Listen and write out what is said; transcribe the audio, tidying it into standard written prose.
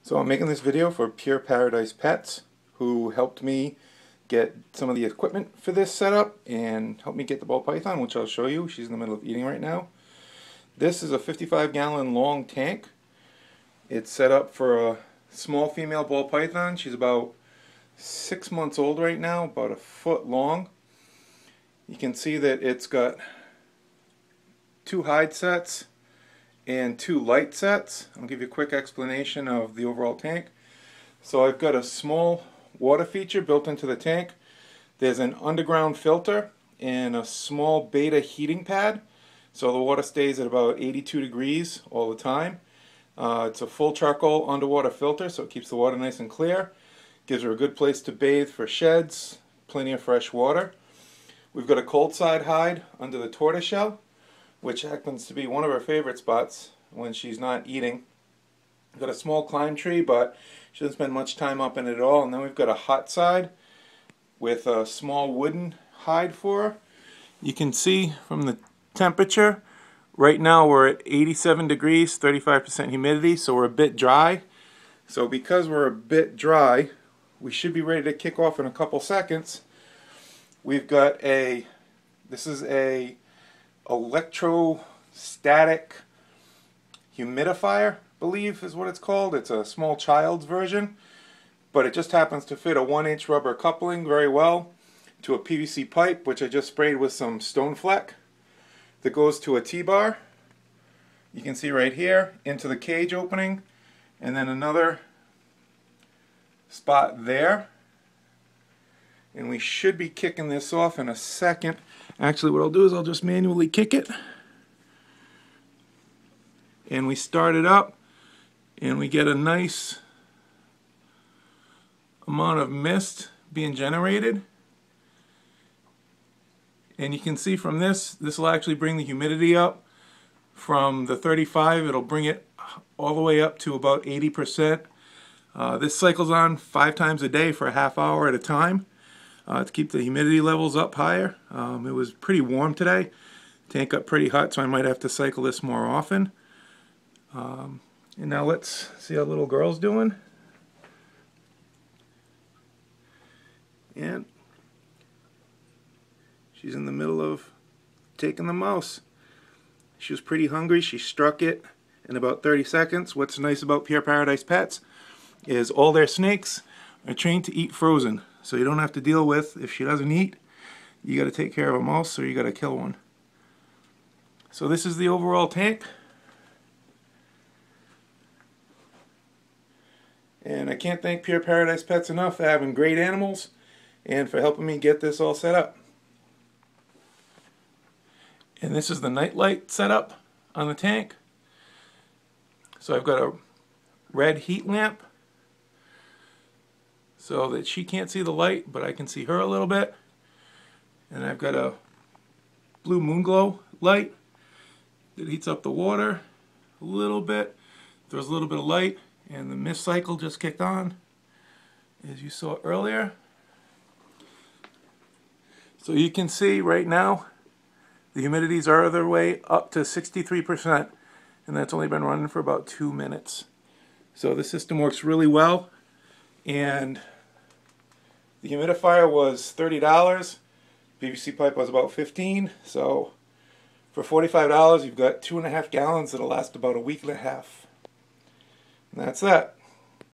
So I'm making this video for Pure Paradise Pets, who helped me get some of the equipment for this setup and helped me get the ball python, which I'll show you. She's in the middle of eating right now. This is a 55-gallon long tank. It's set up for a small female ball python. She's about 6 months old right now, about a foot long. You can see that it's got 2 hide sets and 2 light sets. I'll give you a quick explanation of the overall tank. So I've got a small water feature built into the tank. There's an underground filter and a small beta heating pad, so the water stays at about 82 degrees all the time. It's a full charcoal underwater filter, so it keeps the water nice and clear. Gives her a good place to bathe for sheds, plenty of fresh water. We've got a cold side hide under the tortoiseshell, which happens to be one of her favorite spots when she's not eating. We've got a small climb tree, but she doesn't spend much time up in it at all. And then we've got a hot side with a small wooden hide for her. You can see from the temperature, right now we're at 87 degrees, 35% humidity, so we're a bit dry. So because we're a bit dry, we should be ready to kick off in a couple seconds. We've got this is a electrostatic humidifier, I believe is what it's called. It's a small child's version, but it just happens to fit a 1-inch rubber coupling very well to a PVC pipe, which I just sprayed with some stone fleck, that goes to a T-bar. You can see right here into the cage opening, and then another spot there. And we should be kicking this off in a second. Actually, what I'll do is I'll just manually kick it. And we start it up, and we get a nice amount of mist being generated. And you can see from this will actually bring the humidity up from the 35. It'll bring it all the way up to about 80%. This cycles on 5 times a day for a half hour at a time. To keep the humidity levels up higher. It was pretty warm today. Tank got pretty hot, so I might have to cycle this more often. And now let's see how little girl's doing. And she's in the middle of taking the mouse. She was pretty hungry. She struck it in about 30 seconds. What's nice about Pure Paradise Pets is all their snakes are trained to eat frozen. So you don't have to deal with, if she doesn't eat, you got to take care of a mouse or you got to kill one. So this is the overall tank. And I can't thank Pure Paradise Pets enough for having great animals and for helping me get this all set up. And this is the night light setup on the tank. So I've got a red heat lamp so that she can't see the light, but I can see her a little bit. And I've got a blue moon glow light that heats up the water a little bit. There's a little bit of light, and the mist cycle just kicked on, as you saw earlier. So you can see right now the humidities are other way up to 63%, and that's only been running for about 2 minutes. So the system works really well, and the humidifier was $30. PVC pipe was about $15. So for $45, you've got 2.5 gallons that'll last about a week and a half. And that's that.